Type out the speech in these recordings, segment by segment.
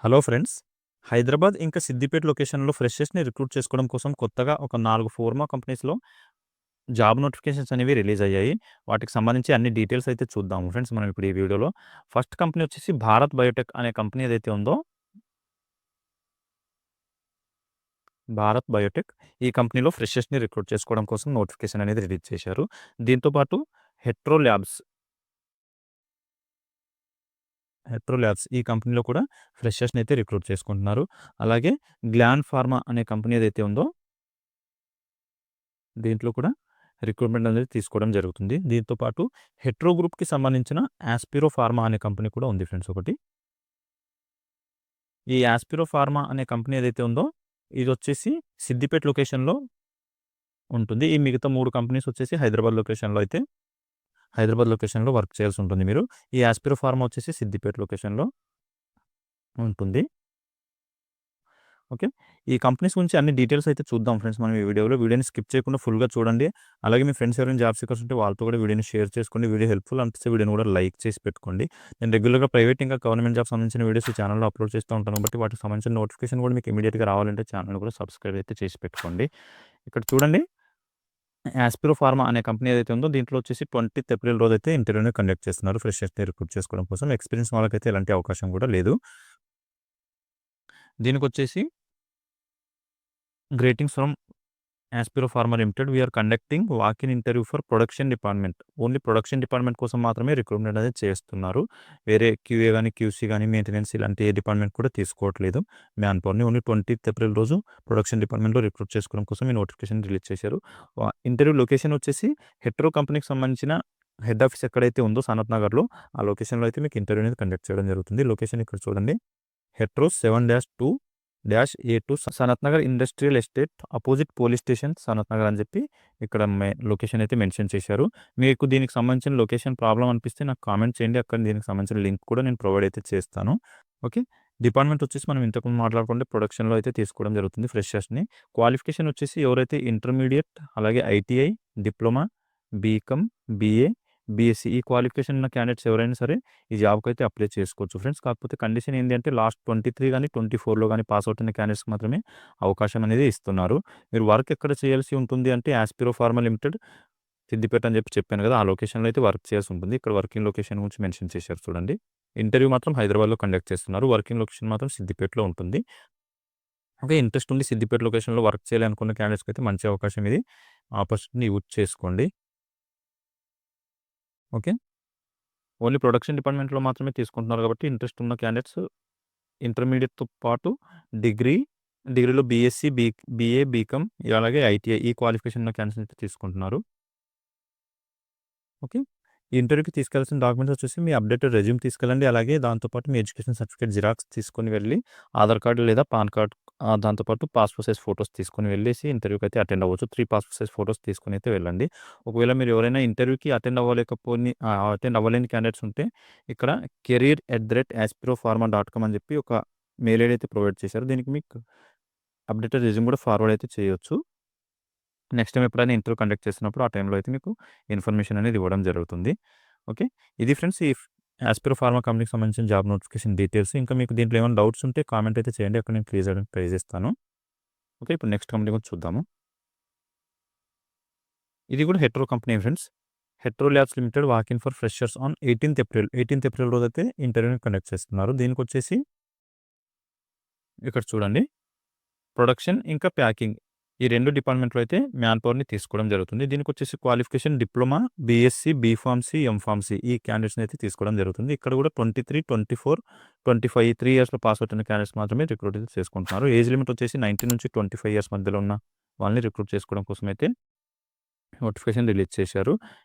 Hello friends. Hyderabad ఇంకా సిద్దిపేట లొకేషన్‌లో ఫ్రెషర్స్‌ని recruit చేసుకోవడం కోసం కొత్తగా ఒక 4 ఫార్మా కంపెనీస్‌లో జాబ్ నోటిఫికేషన్స్ అనేవి రిలీజ్ అయ్యాయి. వాటికి సంబంధించి అన్ని డీటెయిల్స్ అయితే చూద్దాము ఫ్రెండ్స్ మనం ఇప్పుడు ఈ వీడియోలో. ఫస్ట్ కంపెనీ వచ్చేసి భారత్ బయోటెక్ అనే కంపెనీ ఏదైతే ఉందో, భారత్ బయోటెక్ ఈ కంపెనీలో ఫ్రెషర్స్‌ని రిక్రూట్ చేసుకోవడం కోసం నోటిఫికేషన్ అనేది రిలీజ్ చేశారు. దీంతో పాటు హెట్రో ల్యాబ్స్, హెట్రో ల్యాబ్స్ ఈ కంపెనీలో కూడా ఫ్రెషర్స్‌ని అయితే రిక్రూట్ చేసుకుంటున్నారు. అలాగే గ్లాండ్ ఫార్మా అనే కంపెనీ ఏదైతే ఉందో దీంట్లో కూడా రిక్రూట్‌మెంట్ అనేది తీసుకోవడం జరుగుతుంది. దీంతో పాటు హెట్రో గ్రూప్‌కి సంబంధించిన యాస్పిరో ఫార్మా అనే కంపెనీ కూడా ఉంది ఫ్రెండ్స్ ఒకటి. ఈ యాస్పిరో ఫార్మా అనే కంపెనీ ఏదైతే ఉందో ఇదొచ్చేసి సిద్దిపేట లొకేషన్‌లో ఉంటుంది. ఈ మిగతా 3 కంపెనీస్ వచ్చేసి హైదరాబాద్ లొకేషన్‌లో వర్క్ చేయాల్సి ఉంటుంది మీరు. ఈ యాస్పిరో ఫార్మా వచ్చేసి సిద్దిపేట లొకేషన్‌లో ఉంటుంది. ఓకే. ఈ కంపెనీస్ గురించి అన్ని డీటెయిల్స్ అయితే చూద్దాం ఫ్రెండ్స్ మనం ఈ వీడియోలో. వీడియోని స్కిప్ చేయకుండా ఫుల్‌గా చూడండి. అలాగే మీ ఫ్రెండ్స్ ఎవరైనా జాబ్ సీకర్స్ ఉంటే వాళ్ళతో కూడా వీడియోని షేర్ చేసుకోండి. వీడియో హెల్ప్‌ఫుల్ అనిపిస్తే వీడియోని కూడా లైక్ చేసి పెట్టుకోండి. నేను రెగ్యులర్‌గా ప్రైవేట్ ఇంకా గవర్నమెంట్ జాబ్స్ సంబంధించిన వీడియోస్ ఈ ఛానెల్‌లో అప్లోడ్ చేస్తూ ఉంటాను కాబట్టి వాటికి సంబంధించిన నోటిఫికేషన్ కూడా మీకు ఇమ్మీడియేట్‌గా రావాలంటే ఛానెల్‌ని కూడా సబ్స్క్రైబ్ అయితే చేసి పెట్టుకోండి. ఇక్కడ చూడండి, యాస్పిరో ఫార్మా అనే కంపెనీ ఏదైతే ఉందో దీంట్లో వచ్చేసి 20థ్ ఏప్రిల్ రోజైతే ఇంటర్వ్యూని కండక్ట్ చేస్తున్నారు ఫ్రెషర్స్‌ని రిక్రూట్ చేసుకోవడం కోసం. ఎక్స్‌పీరియన్స్ వాళ్ళకైతే ఎలాంటి అవకాశం కూడా లేదు. దీనికొచ్చేసి greetings from Aspiro pharma limited. We're conducting walk in interview for production department. Only production department కోసం మాత్రమే రిక్రూట్మెంట్ అనేది చేస్తున్నారు. వేరే క్యూఏ గాని, క్యూసీ గాని, మెయింటెనెన్స్ ఇలాంటి ఏ డిపార్ట్మెంట్ కూడా తీసుకోవట్లేదు మ్యాన్ పవర్‌ని. ఓన్లీ 20థ్ ఏప్రిల్ రోజు ప్రొడక్షన్ డిపార్ట్మెంట్‌లో రిక్రూట్ చేసుకోవడం కోసం ఈ నోటిఫికేషన్ రిలీజ్ చేశారు. ఇంటర్వ్యూ లొకేషన్ వచ్చేసి హెట్రో కంపెనీకి సంబంధించిన హెడ్ ఆఫీస్ ఎక్కడైతే ఉందో సనత్ నగర్‌లో, ఆ లొకేషన్‌లో అయితే మీకు ఇంటర్వ్యూ అనేది కండక్ట్ చేయడం జరుగుతుంది. లొకేషన్ ఇక్కడ చూడండి. Hetero 7-2-A2 Sanath Nagar industrial estate opposite police station Sanath Nagar అని చెప్పి ఇక్కడ లొకేషన్ అయితే మెన్షన్ చేశారు. మీకు దీనికి సంబంధించిన లొకేషన్ ప్రాబ్లమ్ అనిపిస్తే నాకు కామెంట్ చేయండి. అక్కడ దీనికి సంబంధించిన లింక్ కూడా నేను ప్రొవైడ్ అయితే చేస్తాను. ఓకే. డిపార్ట్మెంట్ వచ్చేసి మనం ఇంతకుముందు మాట్లాడుకుంటే ప్రొడక్షన్‌లో అయితే తీసుకోవడం జరుగుతుంది ఫ్రెషర్స్‌ని. క్వాలిఫికేషన్ వచ్చేసి ఎవరైతే ఇంటర్మీడియేట్, అలాగే ITI, diploma, BCom, BA, BSc ఈ క్వాలిఫికేషన్ ఉన్న క్యాండిడేట్స్ ఎవరైనా సరే ఈ జాబ్‌కైతే అప్లై చేసుకోవచ్చు ఫ్రెండ్స్. కాకపోతే కండిషన్ ఏంటి అంటే లాస్ట్ 23 గాని, 24లో గాని పాస్ అవుట్ అయిన క్యాండిడేట్స్‌కి మాత్రమే అవకాశం అనేది ఇస్తున్నారు. మీరు వర్క్ ఎక్కడ చేయాల్సి ఉంటుంది అంటే యాస్పిరో ఫార్మా లిమిటెడ్ సిద్దిపేట అని చెప్పాను కదా! ఆ లొకేషన్‌లో అయితే వర్క్ చేయాల్సి ఉంటుంది. ఇక్కడ వర్కింగ్ లొకేషన్ గురించి మెన్షన్ చేశారు చూడండి. ఇంటర్వ్యూ మాత్రం హైదరాబాద్‌లో కండక్ట్ చేస్తున్నారు. వర్కింగ్ లొకేషన్ మాత్రం సిద్దిపేటలో ఉంటుంది. ఓకే. ఇంట్రెస్ట్ ఉండి సిద్దిపేట లొకేషన్‌లో వర్క్ చేయాలి అనుకున్న క్యాండిడేట్స్‌కి అయితే మంచి అవకాశం ఇది. ఆపర్చునిటీని యూజ్ చేసుకోండి. ఓకే. ఓన్లీ ప్రొడక్షన్ డిపార్ట్మెంట్‌లో మాత్రమే తీసుకుంటున్నారు కాబట్టి ఇంట్రెస్ట్ ఉన్న క్యాండిడేట్స్ ఇంటర్మీడియేట్‌తో పాటు డిగ్రీ, డిగ్రీలో బీఎస్సీ, బీఏ, బీకామ్ అలాగే ఐటీఐ ఈ క్వాలిఫికేషన్ ఉన్న క్యాండిడేట్స్ అయితే తీసుకుంటున్నారు. ఓకే. ఈ ఇంటర్వ్యూకి తీసుకెళ్లాల్సిన డాక్యుమెంట్స్ వచ్చేసి మీ అప్డేటెడ్ రెజ్యూమ్ తీసుకెళ్ళండి. అలాగే దాంతో పాటు మీ ఎడ్యుకేషన్ సర్టిఫికేట్ జిరాక్స్ తీసుకొని వెళ్ళి ఆధార్ కార్డ్ లేదా పాన్ కార్డ్ దాంతో పాటు పాస్‌పోర్ట్ సైజ్ ఫోటోస్ తీసుకొని వెళ్ళేసి ఇంటర్వ్యూకి అయితే అటెండ్ అవ్వచ్చు. 3 పాస్‌పోర్ట్ సైజ్ ఫోటోస్ తీసుకొని అయితే వెళ్ళండి. ఒకవేళ మీరు ఎవరైనా ఇంటర్వ్యూకి అటెండ్ అవ్వలేని క్యాండిడేట్స్ ఉంటే ఇక్కడ career@aspirofarma.com అని చెప్పి ఒక మెయిల్ ఐడీ అయితే ప్రొవైడ్ చేశారు. దీనికి మీకు అప్డేటెడ్ రెజ్యూమ్ కూడా ఫార్వర్డ్ అయితే చేయొచ్చు. నెక్స్ట్ టైమ్ ఎప్పుడైనా ఇంటర్వ్యూ కండక్ట్ చేసినప్పుడు ఆ టైంలో అయితే మీకు ఇన్ఫర్మేషన్ అనేది ఇవ్వడం జరుగుతుంది. ఓకే. ఇది ఫ్రెండ్స్ ఈ యాస్పిరో ఫార్మా కంపెనీకి సంబంధించిన జాబ్ నోటిఫికేషన్ డీటెయిల్స్. ఇంకా మీకు దీంట్లో ఏమైనా డౌట్స్ ఉంటే కామెంట్ అయితే చేయండి. అక్కడ నేను క్లియర్ చేయడానికి ట్రై చేస్తాను. ఓకే. ఇప్పుడు నెక్స్ట్ కంపెనీ గురించి చూద్దాము. ఇది కూడా Hetero company friends. Hetero labs limited walk in for freshers on 18థ్ ఏప్రిల్ రోజైతే ఇంటర్వ్యూని కండక్ట్ చేస్తున్నారు. దీనికొచ్చేసి ఇక్కడ చూడండి, ప్రొడక్షన్ ఇంకా ప్యాకింగ్ ఈ 2 డిపార్ట్మెంట్‌లో అయితే మ్యాన్ పవర్‌ని తీసుకోవడం జరుగుతుంది. దీనికొచ్చేసి qualification diploma, BSc, B Pharmacy, M Pharmacy ఈ క్యాండిడేట్స్‌ని అయితే తీసుకోవడం జరుగుతుంది. ఇక్కడ కూడా 23, 24, 25 3 ఇయర్స్‌లో పాస్ అవుట్ అయిన క్యాండిడేట్స్ మాత్రమే రిక్రూట్ అయితే చేసుకుంటున్నారు. ఏజ్ లిమిట్ వచ్చేసి 19 నుంచి 25 ఇయర్స్ మధ్యలో ఉన్న వాళ్ళని రిక్రూట్ చేసుకోవడం కోసం అయితే నోటిఫికేషన్ రిలీజ్ చేశారు.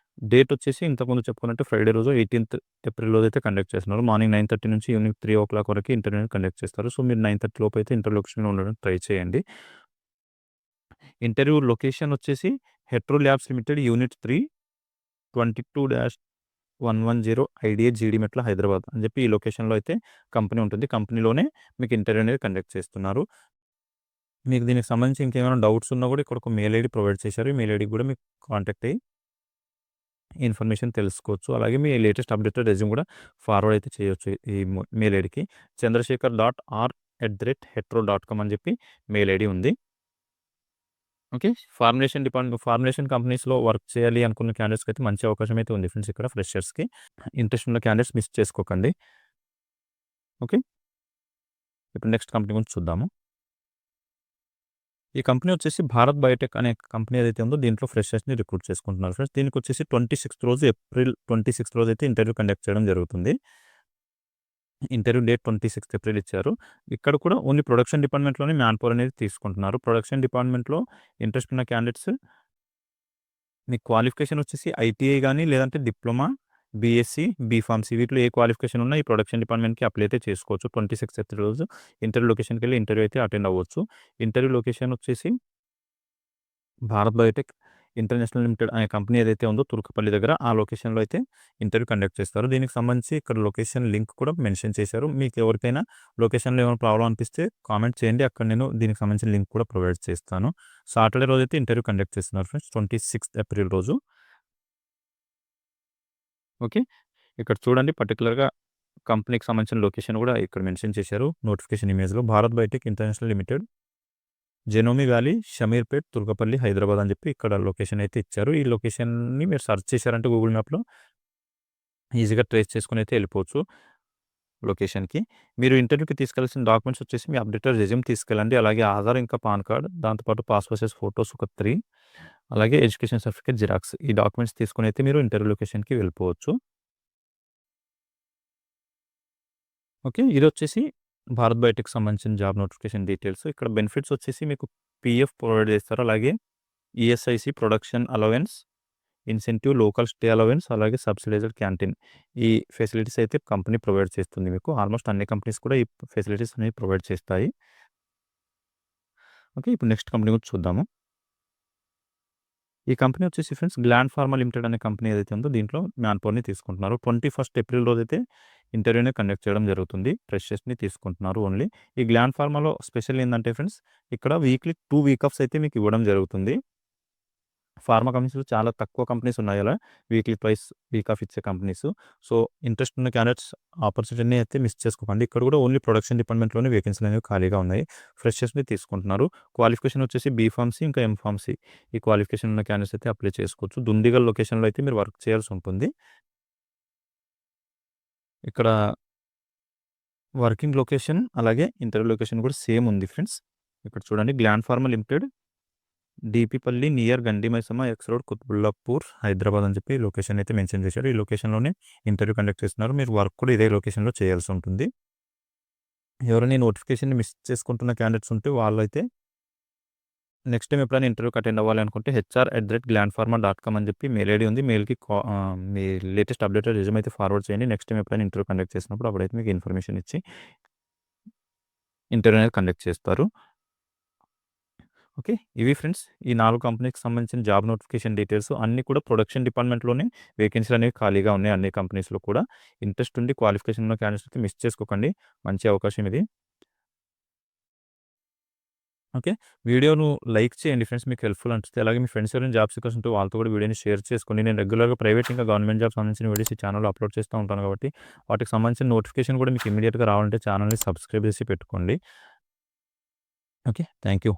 డేట్ వచ్చేసి ఇంతకుముందు చెప్పుకున్నట్టు ఫ్రైడే రోజు 18థ్ ఏప్రిల్ రోజు అయితే కండక్ట్ చేస్తున్నారు. మార్నింగ్ 9:30 నుంచి ఈవినింగ్ 3:00 వరకు ఇంటర్వ్యూని కండక్ట్ చేస్తారు. సో, మీరు 9:30 లోపు అయితే ఇంటర్వ్యూ లొకేషన్‌లో ఉండడానికి ట్రై చేయండి. ఇంటర్వ్యూ లొకేషన్ వచ్చేసి Hetero labs limited unit 3 22-110 IDA Jeedimetla Hyderabad అని చెప్పి ఈ లొకేషన్‌లో అయితే కంపెనీ ఉంటుంది. కంపెనీలోనే మీకు ఇంటర్వ్యూ అనేది కండక్ట్ చేస్తున్నారు. మీకు దీనికి సంబంధించి ఇంకేమైనా డౌట్స్ ఉన్నా కూడా ఇక్కడ ఒక మెయిల్ ఐడీ ప్రొవైడ్ చేశారు. ఈ మెయిల్ ఐడీకి కూడా మీకు కాంటాక్ట్ అయ్యి ఇన్ఫర్మేషన్ తెలుసుకోవచ్చు. అలాగే మీ లేటెస్ట్ అప్డేటెడ్ రెజ్యూమ్ కూడా ఫార్వర్డ్ అయితే చేయొచ్చు ఈ మెయిల్ ఐడీకి. chandrasekhar.r@hetero.com అని చెప్పి మెయిల్ ఐడీ ఉంది. ఓకే. ఫార్ములేషన్ కంపెనీస్‌లో వర్క్ చేయాలి అనుకున్న క్యాండిడేట్స్‌కి అయితే మంచి అవకాశం అయితే ఉంది ఫ్రెండ్స్ ఇక్కడ ఫ్రెషర్స్‌కి. ఇంట్రెస్ట్ ఉన్న క్యాండిడేట్స్ మిస్ చేసుకోకండి. ఓకే. ఇప్పుడు నెక్స్ట్ కంపెనీ గురించి చూద్దాము. ఈ కంపెనీ వచ్చేసి భారత్ బయోటెక్ అనే కంపెనీ ఏదైతే ఉందో దీంట్లో ఫ్రెషర్స్‌ని రిక్రూట్ చేసుకుంటున్నారు ఫ్రెండ్స్. దీనికి వచ్చేసి 26థ్ రోజు ఏప్రిల్ 26థ్ రోజు అయితే ఇంటర్వ్యూ కండక్ట్ చేయడం జరుగుతుంది. ఇంటర్వ్యూ డేట్ 26థ్ ఏప్రిల్ ఇచ్చారు. ఇక్కడ కూడా ఓన్లీ ప్రొడక్షన్ డిపార్ట్మెంట్‌లోనే మ్యాన్ పవర్ అనేది తీసుకుంటున్నారు. ప్రొడక్షన్ డిపార్ట్మెంట్‌లో ఇంట్రెస్ట్ ఉన్న క్యాండిడేట్స్ మీ క్వాలిఫికేషన్ వచ్చేసి ఐటీఐ గాని, లేదంటే డిప్లొమా, బీఎస్సీ, బీఫార్మసీ వీటిలో ఏ క్వాలిఫికేషన్ ఉన్నా ఈ ప్రొడక్షన్ డిపార్ట్మెంట్‌కి అప్లై అయితే చేసుకోవచ్చు. 26థ్ ఏప్రిల్ రోజు ఇంటర్వ్యూ లొకేషన్‌కెళ్ళి ఇంటర్వ్యూ అయితే అటెండ్ అవ్వచ్చు. ఇంటర్వ్యూ లొకేషన్ వచ్చేసి భారత్ బయోటెక్ ఇంటర్నేషనల్ లిమిటెడ్ అనే కంపెనీ ఏదైతే ఉందో తుర్కపల్లి దగ్గర ఆ లొకేషన్‌లో అయితే ఇంటర్వ్యూ కండక్ట్ చేస్తారు. దీనికి సంబంధించి ఇక్కడ లొకేషన్ లింక్ కూడా మెన్షన్ చేశారు. మీకు ఎవరికైనా లొకేషన్‌లో ఏమైనా ప్రాబ్లమ్ అనిపిస్తే కామెంట్ చేయండి. అక్కడ నేను దీనికి సంబంధించిన లింక్ కూడా ప్రొవైడ్ చేస్తాను. సాటర్డే రోజైతే ఇంటర్వ్యూ కండక్ట్ చేస్తున్నారు ఫ్రెండ్స్ 26థ్ ఏప్రిల్ రోజు. ఓకే. ఇక్కడ చూడండి పర్టిక్యులర్‌గా కంపెనీకి సంబంధించిన లొకేషన్ కూడా ఇక్కడ మెన్షన్ చేశారు నోటిఫికేషన్ ఇమేజ్‌లో. Bharat biotech international limited, genome valley, Shamirpet, Turkapally, Hyderabad అని చెప్పి ఇక్కడ లొకేషన్ అయితే ఇచ్చారు. ఈ లొకేషన్‌ని మీరు సెర్చ్ చేశారంటే గూగుల్ మ్యాప్‌లో ఈజీగా ట్రేస్ చేసుకొని అయితే వెళ్ళిపోవచ్చు లొకేషన్‌కి. మీరు ఇంటర్వ్యూకి తీసుకెళ్లాల్సిన డాక్యుమెంట్స్ వచ్చేసి మీ అప్డేటెడ్ రెజ్యూమ్ తీసుకెళ్ళండి. అలాగే ఆధార్ ఇంకా పాన్ కార్డ్, దాంతోపాటు పాస్‌పోర్ట్ సైజ్ ఫోటోస్ ఒక 3, అలాగే ఎడ్యుకేషన్ సర్టిఫికేట్ జిరాక్స్. ఈ డాక్యుమెంట్స్ తీసుకొని అయితే మీరు ఇంటర్వ్యూ లొకేషన్‌కి వెళ్ళిపోవచ్చు. ఓకే. ఇదొచ్చేసి భారత్ బయోటెక్‌కి సంబంధించిన జాబ్ నోటిఫికేషన్ డీటెయిల్స్. ఇక్కడ బెనిఫిట్స్ వచ్చేసి మీకు పీఎఫ్ ప్రొవైడ్ చేస్తారు. అలాగే ESIC production allowance, incentive, local stay allowance, అలాగే సబ్సిడైజ్డ్ క్యాంటీన్. ఈ ఫెసిలిటీస్ అయితే కంపెనీ ప్రొవైడ్ చేస్తుంది మీకు. ఆల్మోస్ట్ అన్ని కంపెనీస్ కూడా ఈ ఫెసిలిటీస్ అనేవి ప్రొవైడ్ చేస్తాయి. ఓకే. ఇప్పుడు నెక్స్ట్ కంపెనీ గురించి చూద్దాము. ఈ కంపెనీ వచ్చేసి ఫ్రెండ్స్ గ్లాండ్ ఫార్మా లిమిటెడ్ అనే కంపెనీ ఏదైతే ఉందో దీంట్లో మ్యాన్ పవర్‌ని తీసుకుంటున్నారు. 21st ఏప్రిల్ రోజైతే ఇంటర్వ్యూని కండక్ట్ చేయడం జరుగుతుంది. ఫ్రెషర్స్‌ని తీసుకుంటున్నారు ఓన్లీ. ఈ గ్లాండ్ ఫార్మాలో స్పెషల్ ఏందంటే ఫ్రెండ్స్ ఇక్కడ వీక్లీ 2 వీక్ ఆఫ్స్ అయితే మీకు ఇవ్వడం జరుగుతుంది. ఫార్మా కంపెనీస్‌లో చాలా తక్కువ కంపెనీస్ ఉన్నాయి అలా వీక్లీ ట్వైస్ వీక్ ఆఫ్ ఇచ్చే కంపెనీస్. సో, ఇంట్రెస్ట్ ఉన్న క్యాండిడేట్స్ ఆపర్చునిటీని అయితే మిస్ చేసుకోకండి. ఇక్కడ కూడా ఓన్లీ ప్రొడక్షన్ డిపార్ట్మెంట్‌లోనే వేకెన్సీలు అనేవి ఖాళీగా ఉన్నాయి. ఫ్రెషర్స్‌ని తీసుకుంటున్నారు. క్వాలిఫికేషన్ వచ్చేసి బీఫార్మసీ ఇంకా ఎంఫార్మసీ. ఈ క్వాలిఫికేషన్ ఉన్న క్యాండిడేట్స్ అయితే అప్లై చేసుకోవచ్చు. దుండిగల్ లొకేషన్‌లో అయితే మీరు వర్క్ చేయాల్సి ఉంటుంది. ఇక్కడ వర్కింగ్ లొకేషన్ అలాగే ఇంటర్వ్యూ లొకేషన్ కూడా సేమ్ ఉంది ఫ్రెండ్స్. ఇక్కడ చూడండి gland pharma limited, DP Pally near Gandimaisamma X road Quthbullapur Hyderabad అని చెప్పి లొకేషన్ అయితే మెన్షన్ చేశారు. ఈ లొకేషన్‌లోనే ఇంటర్వ్యూ కండక్ట్ చేస్తున్నారు. మీరు వర్క్ కూడా ఇదే లొకేషన్‌లో చేయాల్సి ఉంటుంది. ఎవరైనా ఈ నోటిఫికేషన్‌ని మిస్ చేసుకుంటున్న క్యాండిడేట్స్ ఉంటే వాళ్ళైతే నెక్స్ట్ టైమ్ ఎప్పుడైనా ఇంటర్వ్యూకి అటెండ్ అవ్వాలి అనుకుంటే hr@glandpharma.com అని చెప్పి మెయిల్ ఐడీ ఉంది. మెయిల్‌కి మీ లేటెస్ట్ అప్డేటెడ్ రెజ్యూమ్ అయితే ఫార్వర్డ్ చేయండి. నెక్స్ట్ టైమ్ ఎప్పుడైనా ఇంటర్వ్యూ కండక్ట్ చేసినప్పుడు అప్పుడైతే మీకు ఇన్ఫర్మేషన్ ఇచ్చి ఇంటర్వ్యూ అనేది కండక్ట్ చేస్తారు. ఓకే. ఇవి ఫ్రెండ్స్ ఈ 4 కంపెనీకి సంబంధించిన జాబ్ నోటిఫికేషన్ డీటెయిల్స్ అన్నీ కూడా ప్రొడక్షన్ డిపార్ట్మెంట్‌లోనే వేకెన్సీలు అనేవి ఖాళీగా ఉన్నాయి అన్ని కంపెనీస్‌లో కూడా. ఇంట్రెస్ట్ ఉండి క్వాలిఫికేషన్ ఉన్న క్యాండిడేట్స్ అయితే మిస్ చేసుకోకండి. మంచి అవకాశం ఇది. ఓకే. వీడియోను లైక్ చేయండి ఫ్రెండ్స్ మీకు హెల్ప్‌ఫుల్ అనిపిస్తే. అలాగే మీ ఫ్రెండ్స్ ఎవరైనా జాబ్ సీకర్స్ ఉంటే వాళ్ళతో కూడా వీడియోని షేర్ చేసుకోండి. నేను రెగ్యులర్‌గా ప్రైవేట్ ఇంకా గవర్నమెంట్ జాబ్స్ సంబంధించిన వీడియోస్ ఈ ఛానెల్‌లో అప్లోడ్ చేస్తూ ఉంటాను కాబట్టి వాటికి సంబంధించిన నోటిఫికేషన్ కూడా మీకు ఇమ్మీడియేట్‌గా రావాలంటే ఛానెల్‌ని సబ్స్క్రైబ్ చేసి పెట్టుకోండి. ఓకే. Thank you.